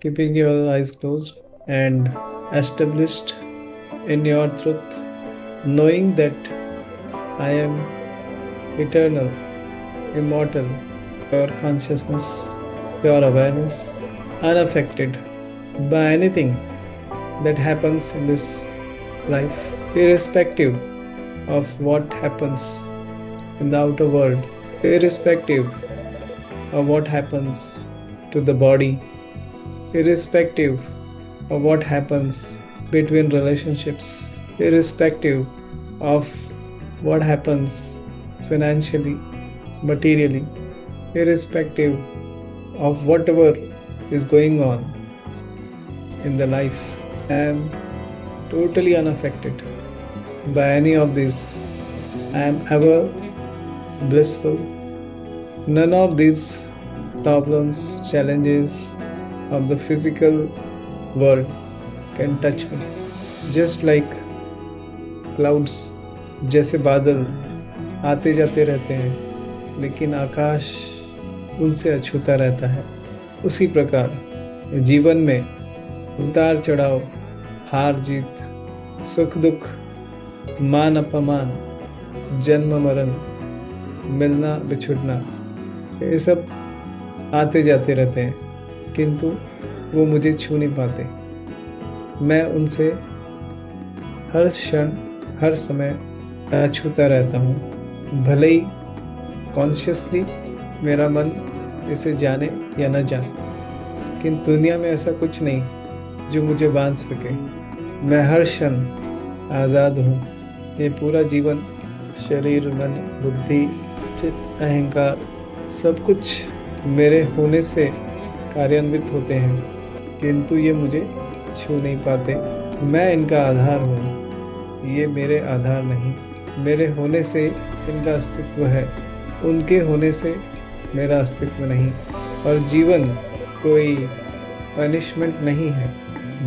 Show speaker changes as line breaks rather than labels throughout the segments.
keeping your eyes closed and established in your truth, knowing that I am eternal, immortal, pure consciousness, pure awareness, unaffected by anything that happens in this life, irrespective of what happens in the outer world, irrespective of what happens to the body, irrespective of what happens between relationships, irrespective of what happens financially, materially, irrespective of whatever is going on in the life. I am totally unaffected by any of these. I am ever blissful. None of these problems, challenges of the physical world can touch me. Just like clouds, जैसे बादल आते जाते रहते हैं लेकिन आकाश उनसे अछूता रहता है, उसी प्रकार जीवन में उतार चढ़ाव, हार जीत, सुख दुख, मान अपमान, जन्म मरण, मिलना बिछुड़ना, ये सब आते जाते रहते हैं किंतु वो मुझे छू नहीं पाते। मैं उनसे हर क्षण हर समय अछूता रहता हूँ, भले ही कॉन्शियसली मेरा मन इसे जाने या न जाने, किंतु दुनिया में ऐसा कुछ नहीं जो मुझे बांध सके। मैं हर क्षण आज़ाद हूँ। ये पूरा जीवन शरीर, मन, बुद्धि, चित्त, अहंकार सब कुछ मेरे होने से कार्यान्वित होते हैं किंतु ये मुझे छू नहीं पाते। मैं इनका आधार हूँ, ये मेरे आधार नहीं। मेरे होने से इनका अस्तित्व है, उनके होने से मेरा अस्तित्व नहीं। और जीवन कोई पनिशमेंट नहीं है,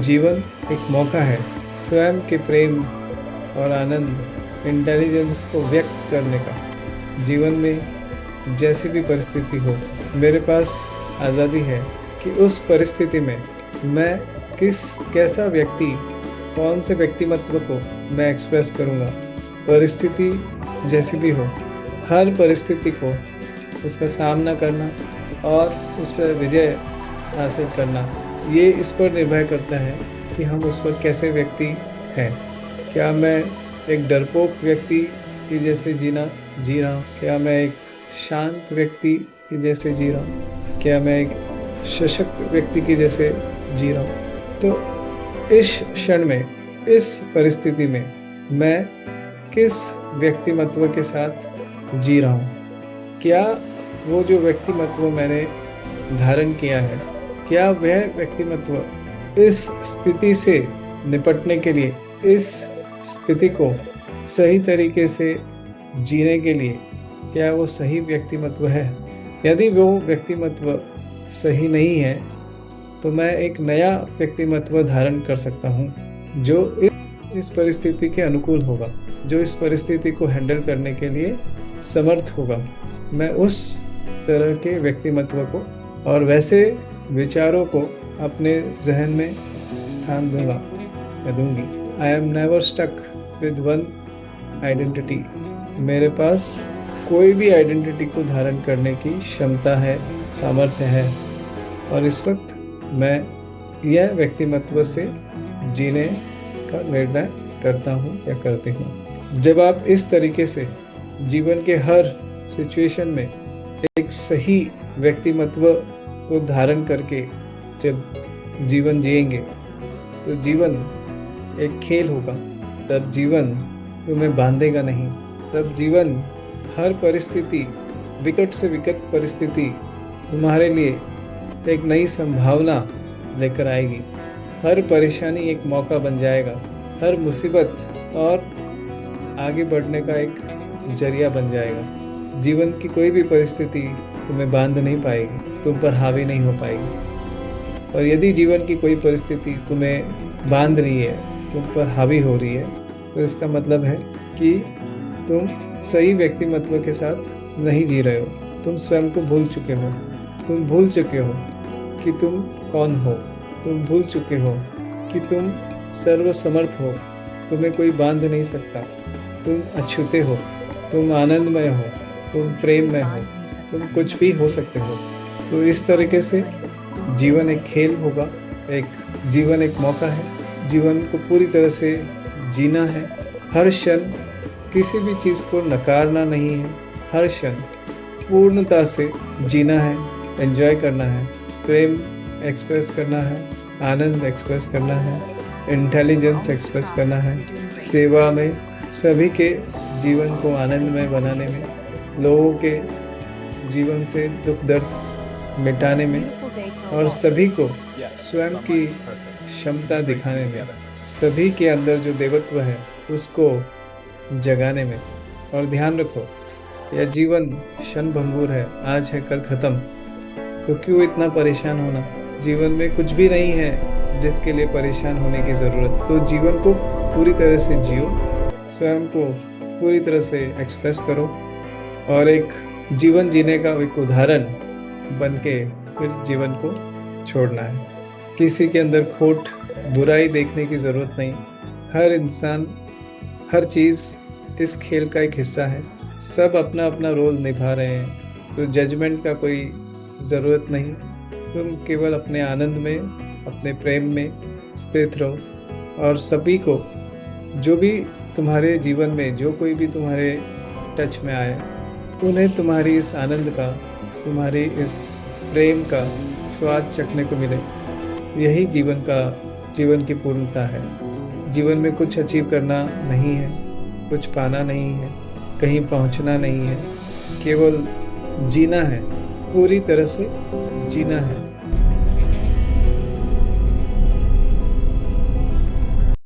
जीवन एक मौका है स्वयं के प्रेम और आनंद, इंटेलिजेंस को व्यक्त करने का। जीवन में जैसी भी परिस्थिति हो, मेरे पास आज़ादी है कि उस परिस्थिति में मैं कैसा व्यक्ति, कौन से व्यक्तिमत्व को मैं एक्सप्रेस करूँगा। परिस्थिति जैसी भी हो, हर परिस्थिति को उसका सामना करना और उस पर विजय हासिल करना, ये इस पर निर्भर करता है कि हम उस पर कैसे व्यक्ति हैं। क्या मैं एक डरपोक व्यक्ति की जैसे जी रहा हूँ? क्या मैं एक शांत व्यक्ति की जैसे जी रहा हूँ? क्या मैं एक सशक्त व्यक्ति की जैसे जी रहा हूँ? तो इस क्षण में, इस परिस्थिति में मैं किस व्यक्तिमत्व के साथ जी रहा हूँ? क्या वो जो व्यक्तिमत्व मैंने धारण किया है, क्या वह व्यक्तिमत्व इस स्थिति से निपटने के लिए, इस स्थिति को सही तरीके से जीने के लिए, क्या वो सही व्यक्तिमत्व है? यदि वो व्यक्तिमत्व सही नहीं है तो मैं एक नया व्यक्तिमत्व धारण कर सकता हूँ जो इस परिस्थिति के अनुकूल होगा, जो इस परिस्थिति को हैंडल करने के लिए समर्थ होगा। मैं उस तरह के व्यक्तिमत्व को और वैसे विचारों को अपने जहन में स्थान दूंगा या दूंगी। I am never stuck with one identity. मेरे पास कोई भी आइडेंटिटी को धारण करने की क्षमता है, सामर्थ्य है, और इस वक्त मैं यह व्यक्तिमत्व से जीने का निर्णय करता हूँ या करती हूँ। जब आप इस तरीके से जीवन के हर सिचुएशन में एक सही व्यक्तिमत्व को धारण करके जब जीवन जिएंगे तो जीवन एक खेल होगा। तब जीवन तुम्हें बांधेगा नहीं। तब जीवन हर परिस्थिति, विकट से विकट परिस्थिति तुम्हारे लिए एक नई संभावना लेकर आएगी। हर परेशानी एक मौका बन जाएगा, हर मुसीबत और आगे बढ़ने का एक जरिया बन जाएगा। जीवन की कोई भी परिस्थिति तुम्हें बांध नहीं पाएगी, तुम पर हावी नहीं हो पाएगी। और यदि जीवन की कोई परिस्थिति तुम्हें बांध रही है, तुम पर हावी हो रही है, तो इसका मतलब है कि तुम सही व्यक्तिमत्व के साथ नहीं जी रहे हो। तुम स्वयं को भूल चुके हो। तुम भूल चुके हो कि तुम कौन हो। तुम भूल चुके हो कि तुम सर्वसमर्थ हो, तुम्हें कोई बांध नहीं सकता, तुम अछूते हो, तुम आनंदमय हो, तुम प्रेममय हो, तुम कुछ भी हो सकते हो। तो इस तरीके से जीवन एक खेल होगा, एक जीवन एक मौका है, जीवन को पूरी तरह से जीना है। हर क्षण किसी भी चीज़ को नकारना नहीं है, हर क्षण पूर्णता से जीना है, एंजॉय करना है, प्रेम एक्सप्रेस करना है, आनंद एक्सप्रेस करना है, इंटेलिजेंस एक्सप्रेस करना है, सेवा में, सभी के जीवन को आनंदमय बनाने में, लोगों के जीवन से दुख दर्द मिटाने में, और सभी को स्वयं की क्षमता दिखाने में, सभी के अंदर जो देवत्व है उसको जगाने में। और ध्यान रखो, यह जीवन क्षणभंगुर है, आज है कल खत्म। तो क्यों इतना परेशान होना? जीवन में कुछ भी नहीं है जिसके लिए परेशान होने की ज़रूरत। तो जीवन को पूरी तरह से जियो, स्वयं को पूरी तरह से एक्सप्रेस करो, और एक जीवन जीने का एक उदाहरण बन के फिर जीवन को छोड़ना है। किसी के अंदर खोट, बुराई देखने की ज़रूरत नहीं। हर इंसान, हर चीज़ इस खेल का एक हिस्सा है। सब अपना अपना रोल निभा रहे हैं, तो जजमेंट का कोई ज़रूरत नहीं। तुम केवल अपने आनंद में, अपने प्रेम में स्थित रहो, और सभी को, जो भी तुम्हारे जीवन में, जो कोई भी तुम्हारे टच में आए, उन्हें तुम्हारी इस आनंद का, तुम्हारी इस प्रेम का स्वाद चखने को मिले। यही जीवन की पूर्णता है। जीवन में कुछ अचीव करना नहीं है, कुछ पाना नहीं है, कहीं पहुंचना नहीं है, केवल जीना है, पूरी तरह से जीना है।